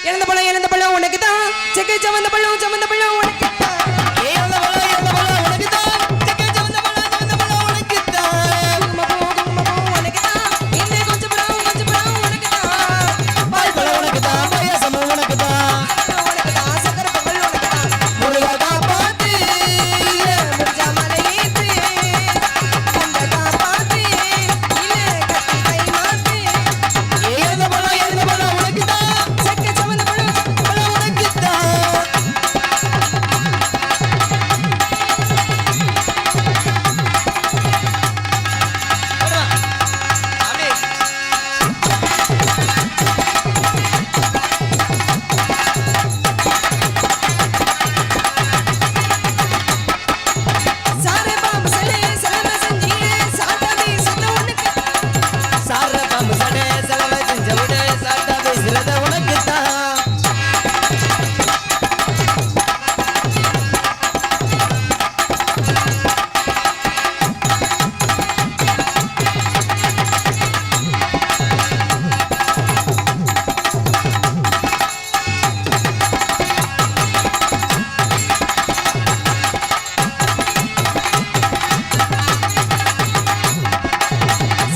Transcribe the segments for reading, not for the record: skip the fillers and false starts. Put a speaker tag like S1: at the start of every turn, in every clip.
S1: இழந்த பழம் உனக்கு தான் செக்கை சமந்த பழம் உனக்கு தான்
S2: இழந்த பழம் உனக்கு தான் செக்கை சமந்த பழம் உனக்கு தான்
S1: குங்குமப்பூ உனக்கு தான் இன்னும் கொஞ்சம் பழம் உனக்கு தான்
S2: பால் பழம் உனக்கு தான் பாயாசமும் உனக்கு தான்
S1: சக்கரை பொங்கல் உனக்கு தான்
S2: முருகா காப்பாத்து
S1: முடிஞ்சா மலை ஏத்து அந்த காப்பாத்து இல்ல கட்டி கை மாத்து
S2: இழந்த பழம் உனக்கு தான்
S1: செக்கை சமந்த பழம்
S2: உனக்கு தான்
S1: சாரே பாம்பு சலே சலம செஞ்சியே சாட்டாவே சத்த உனக்கு
S2: சார பாம்பு சடை செலவை செஞ்ச விட சாட்டா பேசுறத உனக்கு தான்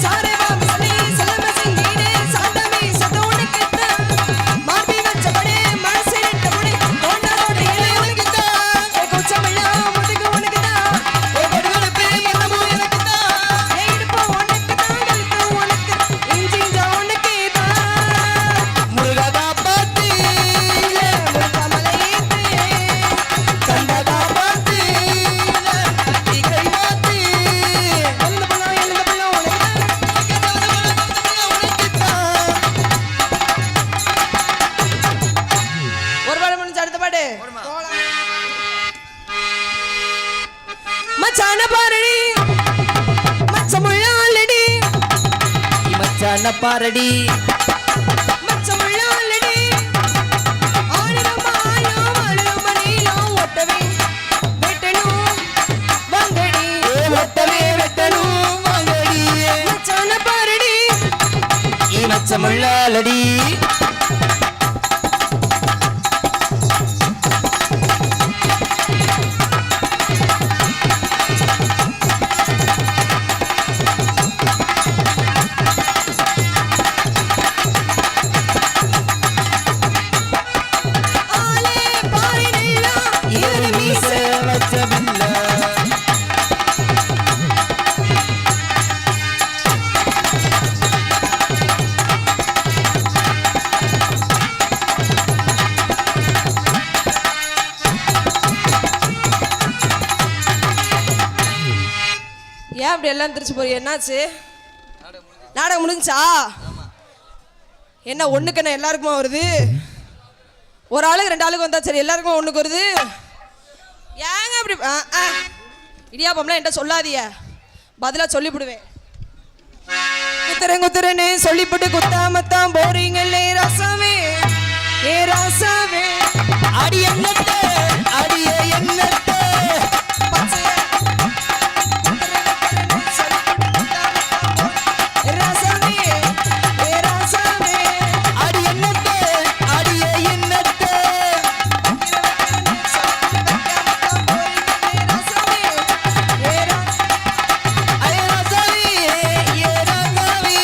S1: சாரே பாம்பு சலே சலம செஞ்சியே சாட்டாவே சத்த உனக்கு மார்பி வச்சபடி மனசிட்ட முடி கொண்டாரோட இலை உனக்கு தான் குச்சமல்லா முதுகு உனக்கு தான்
S2: கொடுகடுப்பு மனமும் எனக்கு தான்
S1: இடுப்பு உனக்கு தான் கழுத்து உனக்கு இஞ்சிஞ்சா உனக்கு தான்
S2: முருகா காப்பாத்து
S1: முடிஞ்சா மலை ஏத்து
S2: கண்ட காப்பாத்து கட்டி கை மாத்து
S1: எழுந்த பழம் உனக்கு ஒரு பாடு முடிஞ்சு அடுத்த பாடு மச்சான பாரடி மச்சமுள்ளாலடி
S2: மச்சான பாரடி
S1: மச்சமுள்ளாலடி ஆயிரம் ஆயிரம் அழும் மணிலாம் ஓட்டவே வெட்டணும் வாங்கடி
S2: வெட்டவே வெட்டணும் வாங்கடி
S1: மச்சான பாரடி
S2: மச்சமுள்ளாலடி
S1: ஆலே பாரினெல்லா
S2: ஏறு மீச வச்ச பில்ல
S1: ஏன் அப்படி எல்லாம் திருச்சி போறீங்க என்னாச்சு நாடகம் முடிஞ்சா என்ன ஒண்ணுக்கு என்ன எல்லாருக்குமா வருது ஒரு ஆளுக்கு ரெண்டு ஆளுக்கு வந்தா சரி எல்லாருக்கும் ஒண்ணுக்கு வருது ஏங்க அப்படி இடியாப்பம்லாம் என்கிட்ட சொல்லாதீங்க பதிலா சொல்லிவிடுவேன் குத்துறேன்னு சொல்லிவிட்டு குத்தாமத்தான் போறீங்களே ராசாவே ஏ ராசாவே
S2: அடி என்னத்த அடிய என்னத்த அடி என்னத்த அடிய என்னத்த ஐயராசாவி ஏராசாவி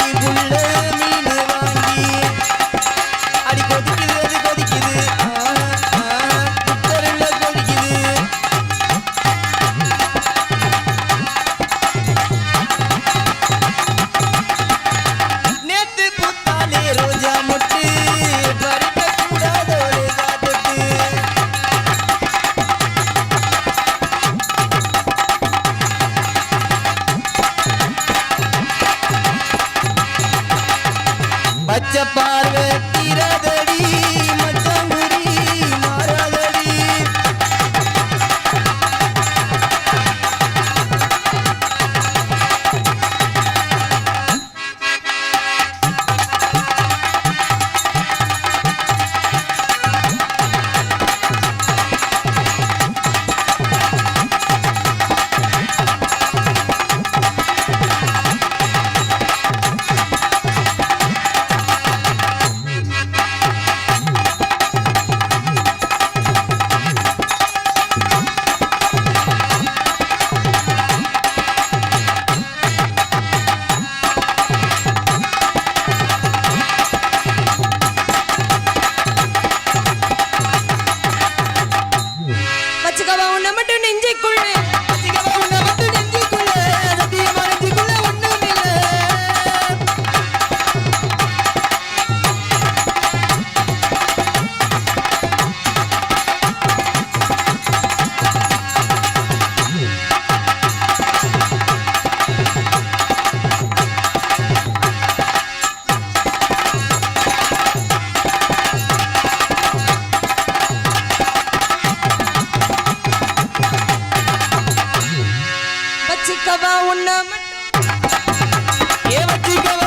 S2: நதிக்குள்ள மீன் வாங்கி அடி கொதிக்குது அது கொதிக்குது குக்கரில் கொதிக்குது நேத்து புத்தாலே ரோஜா மொட்டு பறிக்க கூடாத ஒரு காத்தொட்டு பச்சை பார்வை தீராதடி மச்சாங்குடி மாறாதடி
S1: வச்சுக்கவா உன்னை மட்டும் நெஞ்சுக்குள்ள
S2: வச்சுக்கவா உன்னை மட்டும் நெஞ்சுக்குள்ள சத்தியமா நெஞ்சுக்குள்ள ஒண்ணுமில்ல
S1: வச்சுக்கவா உன்னை மட்டும்
S2: வச்சுக்கவா